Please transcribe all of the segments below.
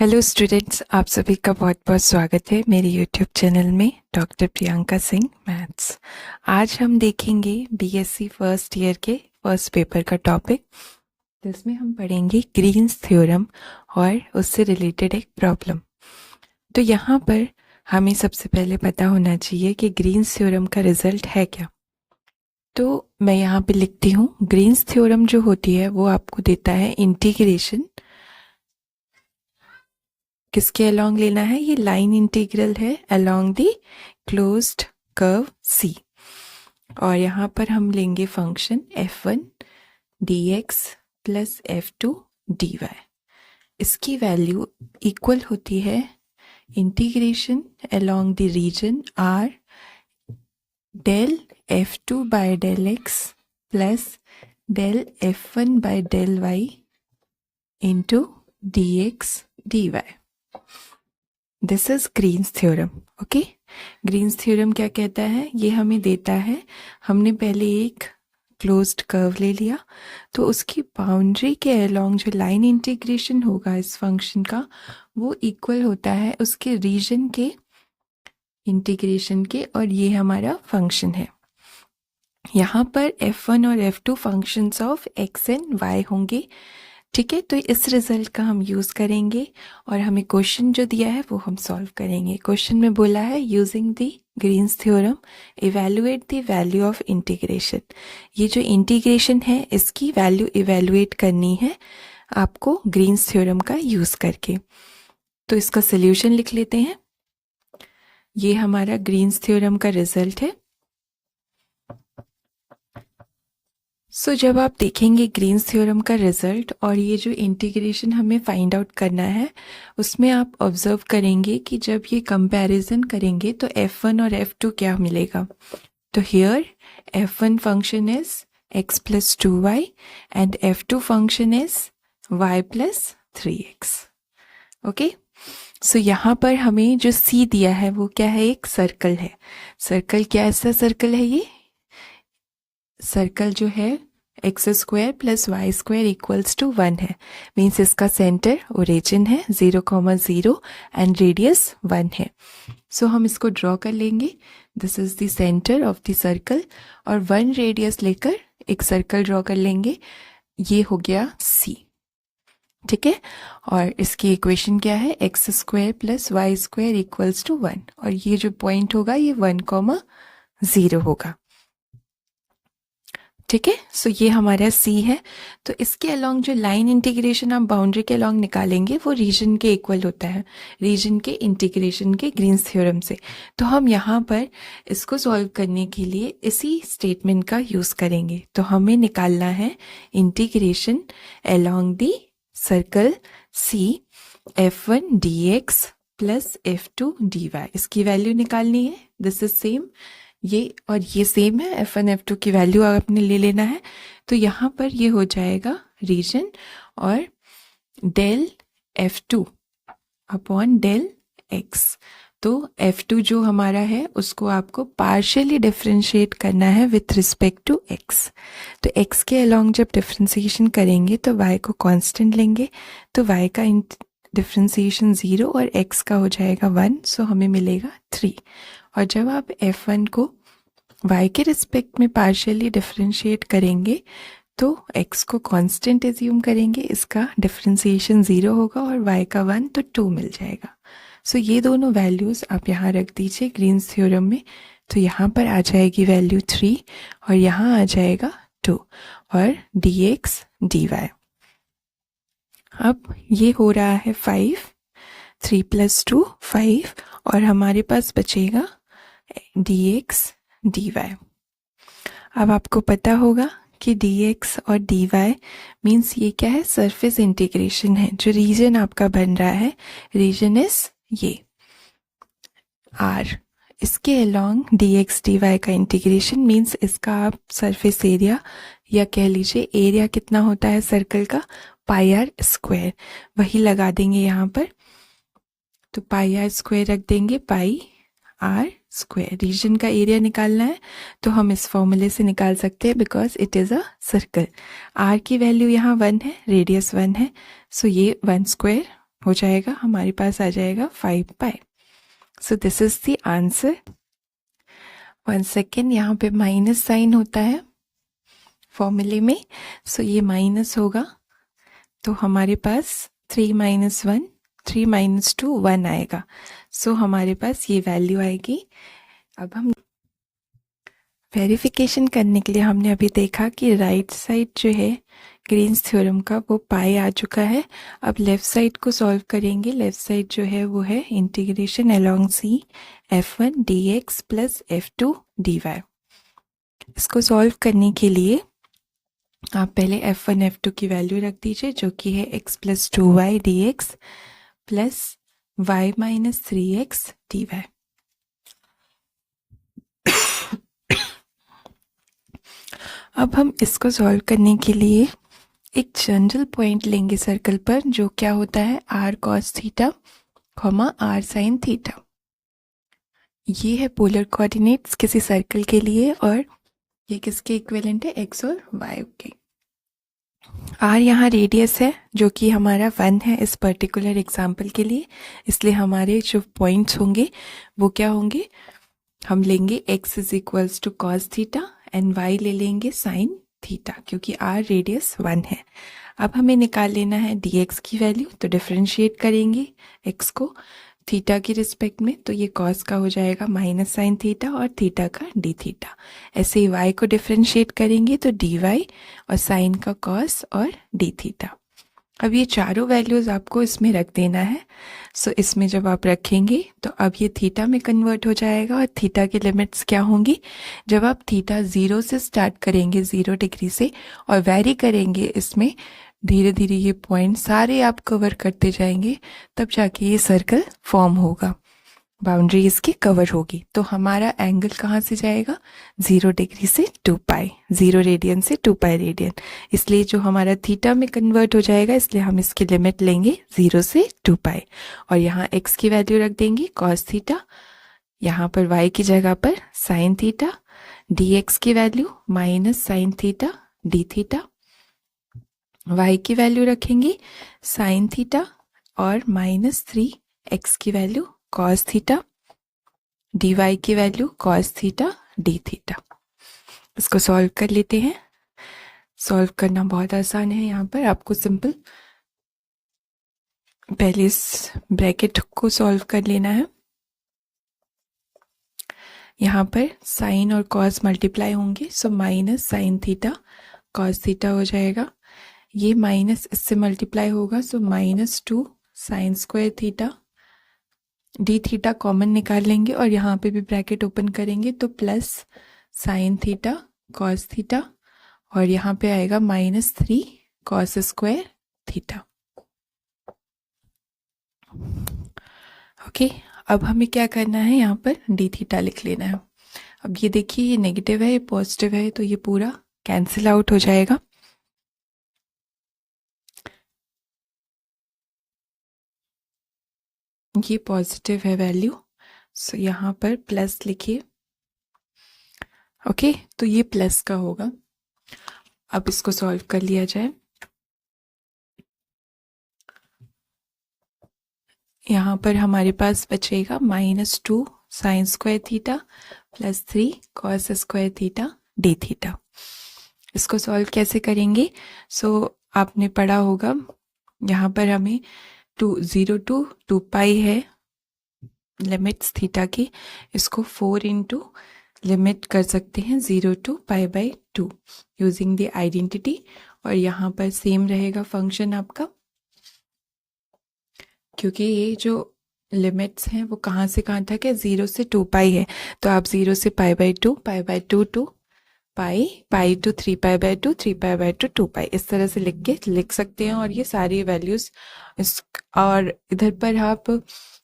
Hello students, आप सभी का बहुत बहुत स्वागत है मेरे यूट्यूब चैनल में डॉक्टर प्रियंका सिंह मैथ्स। आज हम देखेंगे बीएससी फर्स्ट ईयर के फर्स्ट पेपर का टॉपिक, जिसमें हम पढ़ेंगे ग्रीन्स थ्योरम और उससे रिलेटेड एक प्रॉब्लम। तो यहाँ पर हमें सबसे पहले पता होना चाहिए कि ग्रीन्स थ्योरम का रिजल्ट है क्या। तो मैं यहाँ पे लिखती हूँ, ग्रीन्स थ्योरम जो होती है वो आपको देता है इंटीग्रेशन, किसके अलोंग लेना है, ये लाइन इंटीग्रल है along the closed curve C। और यहाँ पर हम लेंगे function f1 dx plus f2 dy। इसकी वैल्यू इक्वल होती है integration along the region R del f2 by del x plus del f1 by del y into dx dy। This is Green's theorem. Okay, Green's theorem क्या कहता है, ये हमें देता है, हमने पहले एक क्लोज्ड कर्व ले लिया तो उसकी बाउंड्री के अलोंग जो लाइन इंटीग्रेशन होगा इस फंक्शन का वो इक्वल होता है उसके रीजन के इंटीग्रेशन के, और ये हमारा फंक्शन है। यहाँ पर f1 और f2 functions of x and y होंगे। ठीक है, तो इस रिजल्ट का हम यूज़ करेंगे और हमें क्वेश्चन जो दिया है वो हम सॉल्व करेंगे। क्वेश्चन में बोला है using the Green's theorem evaluate the value of integration. ये जो इंटीग्रेशन है इसकी वैल्यू इवैल्यूएट करनी है आपको ग्रीन्स थ्योरम का यूज़ करके। तो इसका सोल्यूशन लिख लेते हैं। ये हमारा ग्रीन्स थ्योरम का रिजल्ट है। जब आप देखेंगे ग्रीन्स थ्योरम का रिजल्ट और ये जो इंटीग्रेशन हमें फाइंड आउट करना है उसमें आप ऑब्जर्व करेंगे कि जब ये कंपैरिजन करेंगे तो f1 और f2 क्या मिलेगा। तो here f1 function is x plus 2y and f2 function is y plus 3x। Okay, so यहाँ पर हमें जो c दिया है वो क्या है, एक सर्कल है। सर्कल क्या ऐसा सर्कल है, ये सर्कल जो है x square plus y square equals to 1 है, मीन्स इसका सेंटर ओरिजिन है 0,0 एंड रेडियस 1 है। सो हम इसको ड्रॉ कर लेंगे। This is the centre of the circle और 1 रेडियस लेकर एक सर्कल ड्रॉ कर लेंगे। ये हो गया C। ठीक है, और इसकी इक्वेशन क्या है, x square plus y square equals to 1, और ये जो पॉइंट होगा ये 1,0 होगा। ठीक है, सो ये हमारा C है। तो इसके अलोंग जो लाइन इंटीग्रेशन आप बाउंड्री के अलोंग निकालेंगे वो रीजन के इक्वल होता है, रीजन के इंटीग्रेशन के ग्रीन्स थ्योरम से। तो हम यहाँ पर इसको सॉल्व करने के लिए इसी स्टेटमेंट का यूज़ करेंगे। तो हमें निकालना है integration along the circle C f1 dx plus f2 dy। इसकी वैल्यू निकालनी है। दिस इज सेम, ये और ये सेम है, f1 f2 की वैल्यू आपने ले लेना है। तो यहाँ पर ये हो जाएगा रीजन और del f2 upon del x। तो f2 जो हमारा है उसको आपको पार्शियली डिफरेंशिएट करना है विथ रिस्पेक्ट टू x। तो x के अलोंग जब डिफरेंशिएशन करेंगे तो y को कांस्टेंट लेंगे, तो y का डिफरेंशिएशन 0 और x का हो जाएगा 1, सो हमें मिलेगा 3। और जब आप f1 को y के रिस्पेक्ट में पार्शियली डिफरेंशिएट करेंगे तो x को कांस्टेंट एज्यूम करेंगे, इसका डिफरेंशिएशन 0 होगा और y का 1, तो 2 मिल जाएगा। सो ये दोनों वैल्यूज़ आप यहाँ रख दीजिए ग्रीन्स थ्योरम में। तो यहाँ पर आ जाएगी वैल्यू 3 और यहाँ आ जाएगा 2 और dx dy। अब ये हो रहा है 5, 3 प्लस 2 5, और हमारे पास बचेगा dx dy। अब आपको पता होगा कि dx और dy मीन्स ये क्या है, सरफेस इंटीग्रेशन है। जो रीजन आपका बन रहा है, रीजन इज ये R। इसके अलोंग dx dy का इंटीग्रेशन मीन्स इसका आप सरफेस एरिया या कह लीजिए एरिया कितना होता है सर्कल का, पाई आर स्क्वायर, वही लगा देंगे यहाँ पर। तो पाई आर स्क्वायर रख देंगे, पाई आर स्क्वायर। रीजन का एरिया निकालना है तो हम इस फॉर्मूले से निकाल सकते हैं because it is a circle. R की वैल्यू यहाँ 1 है, रेडियस 1 है, सो ये 1 स्क्वायर हो जाएगा, हमारे पास आ जाएगा 5 pi. So this is the answer. 1 second, यहाँ पे माइनस साइन होता है फॉर्मूले में, सो ये माइनस होगा, तो हमारे पास 3 माइनस 1, 3 माइनस 2 1 आएगा। सो हमारे पास ये वैल्यू आएगी। अब हम वेरिफिकेशन करने के लिए हमने अभी देखा कि राइट साइड जो है ग्रीन्स थ्योरम का वो पाई आ चुका है। अब लेफ्ट साइड को सॉल्व करेंगे। लेफ्ट साइड जो है वो है इंटीग्रेशन अलोंग सी f1 dx plus f2 dy। इसको सॉल्व करने के लिए आप पहले f1 f2 की वैल्यू रख दीजिए, जो कि है x plus 2y dx plus y minus 3x dy। अब हम इसको सॉल्व करने के लिए एक जनरल पॉइंट लेंगे सर्कल पर, जो क्या होता है r cos theta, r sin theta. ये है पोलर कोऑर्डिनेट्स किसी सर्कल के लिए, और ये किसके इक्विवेलेंट है, x और y के। r यहाँ रेडियस है जो कि हमारा 1 है इस पर्टिकुलर एग्जाम्पल के लिए, इसलिए हमारे जो पॉइंट्स होंगे वो क्या होंगे, हम लेंगे x is equals to cos theta and y ले लेंगे साइन थीटा, क्योंकि r रेडियस 1 है। अब हमें निकाल लेना है dx की वैल्यू, तो डिफरेंशिएट करेंगे x को थीटा की रिस्पेक्ट में, तो ये कॉस का हो जाएगा माइनस साइन थीटा और थीटा का डी थीटा। ऐसे ही y को डिफरेंशिएट करेंगे तो dy और साइन का कॉस और डी थीटा। अब ये चारों वैल्यूज आपको इसमें रख देना है। सो इसमें जब आप रखेंगे तो अब ये थीटा में कन्वर्ट हो जाएगा, और थीटा की लिमिट्स क्या होंगी, जब आप थीटा 0 से स्टार्ट करेंगे 0 डिग्री से और वैरी करेंगे इसमें धीरे धीरे ये पॉइंट सारे आप कवर करते जाएंगे, तब जाके ये सर्कल फॉर्म होगा, बाउंड्री इसकी कवर होगी। तो हमारा एंगल कहाँ से जाएगा, 0 डिग्री से 2 पाई, 0 रेडियन से 2 पाई रेडियन, इसलिए जो हमारा थीटा में कन्वर्ट हो जाएगा, इसलिए हम इसकी लिमिट लेंगे 0 से 2 पाई, और यहाँ x की वैल्यू रख देंगे cos थीटा, यहाँ पर y की जगह पर sin थीटा, dx की value minus sine theta d theta, y की वैल्यू रखेंगे sin थीटा और माइनस 3x की वैल्यू cos थीटा, dy की value cos theta d theta. इसको सॉल्व कर लेते हैं। सॉल्व करना बहुत आसान है, यहाँ पर आपको सिंपल पहले इस ब्रैकेट को सॉल्व कर लेना है। यहाँ पर साइन और कॉस मल्टीप्लाई होंगे, so minus sine theta cos theta हो जाएगा, ये माइनस इससे मल्टीप्लाई होगा, so minus 2 sine square theta, d theta common निकाल लेंगे और यहाँ पे भी ब्रैकेट ओपन करेंगे तो plus sine theta cos theta, और यहाँ पे आएगा minus 3 cos square theta. Okay, अब हमें क्या करना है, यहाँ पर डी थीटा लिख लेना है। अब ये देखिए, ये नेगेटिव है, ये पॉजिटिव है, तो ये पूरा कैंसिल आउट हो जाएगा। ये पॉजिटिव है वैल्यू, सो यहाँ पर प्लस लिखिए। ओके, तो ये प्लस का होगा। अब इसको सॉल्व कर लिया जाए। यहाँ पर हमारे पास बचेगा minus 2 sine square theta plus 3 cos square theta d theta. इसको सॉल्व कैसे करेंगे, सो आपने पढ़ा होगा, यहाँ पर हमें 0 to 2 पाई है लिमिट्स थीटा की, इसको 4 इंटू लिमिट कर सकते हैं 0 to pi by 2 using the identity, और यहाँ पर सेम रहेगा फंक्शन आपका, क्योंकि ये जो लिमिट्स हैं वो कहाँ से कहाँ तक है, 0 से 2 पाई है, तो आप 0 से pi by 2 to pi to 3 pi by 2 3 pi by 2 pi, इस तरह से लिख सकते हैं। और ये सारी वैल्यूज और इधर पर आप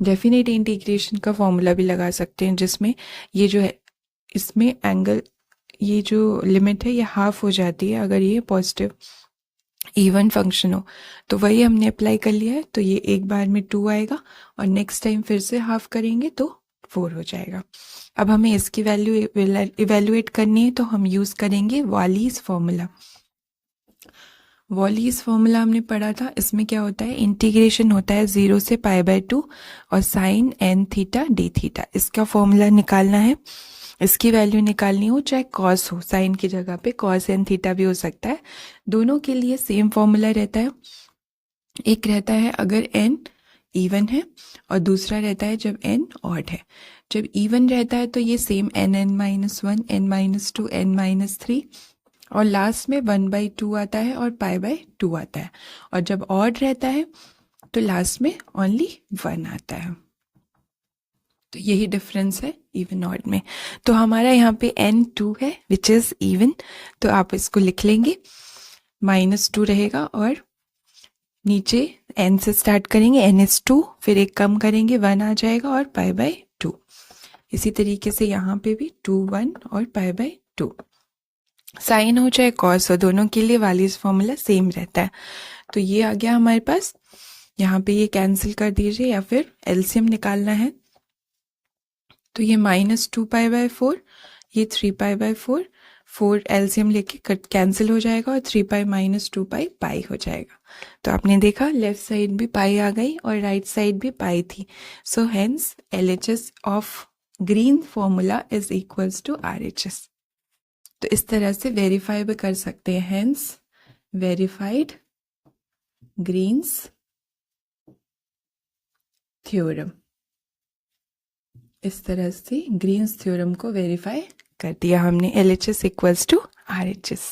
डेफिनेट इंटीग्रेशन का फॉर्मूला भी लगा सकते हैं, जिसमें ये जो है इसमें एंगल, ये जो लिमिट है ये हाफ हो जाती है अगर ये पॉजिटिव इवन फंक्शन हो, तो वही हमने अप्लाई कर लिया है। तो ये एक बार में 2 आएगा और नेक्स्ट टाइम फिर से हाफ करेंगे तो 4 हो जाएगा। अब हमें इसकी वैल्यू इवेल्युएट करनी है, तो हम यूज करेंगे वालीज फॉर्मूला। वॉलीज फॉर्मूला हमने पढ़ा था, इसमें क्या होता है, इंटीग्रेशन होता है 0 से π/2 और sine n theta d theta, इसका फॉर्मूला निकालना है, इसकी वैल्यू निकालनी हो, चाहे कॉस हो, साइन की जगह पे कॉस n थीटा भी हो सकता है। दोनों के लिए सेम फॉर्मूला रहता है। एक रहता है अगर n इवन है और दूसरा रहता है जब n ऑड है। जब इवन रहता है तो ये सेम n(-1), n-2, n-3 और लास्ट में 1/2 आता है और π/2 आता है। और जब ऑड रहता है तो लास्ट में ओनली 1 आता है। तो यही डिफरेंस है इवन ऑड में। तो हमारा यहाँ पे n2 है विच इज इवन, तो आप इसको लिख लेंगे, -2 रहेगा और नीचे n से स्टार्ट करेंगे, n(2), फिर एक कम करेंगे 1 आ जाएगा और π/2। इसी तरीके से यहाँ पे भी 2, 1 और π/2। साइन हो चाहे कॉस हो, दोनों के लिए वालीज फॉर्मूला सेम रहता है। तो ये आ गया हमारे पास, यहाँ पे ये कैंसिल कर दीजिए या फिर एलसीएम निकालना है। तो ये -2π/4, ये 3π/4, 4 एलसीएम लेके कैंसिल हो जाएगा और 3π - 2π पाई हो जाएगा। तो आपने देखा लेफ्ट साइड भी पाई आ गई और राइट साइड भी पाई थी। So hence LHS of Green formula is equals to RHS। तो इस तरह से वेरीफाई भी कर सकते हैं, हेंस वेरीफाइड ग्रीन्स थ्योरम। इस तरह से ग्रीन्स थ्योरम को वेरीफाई कर दिया हमने, LHS इक्वल्स टू RHS।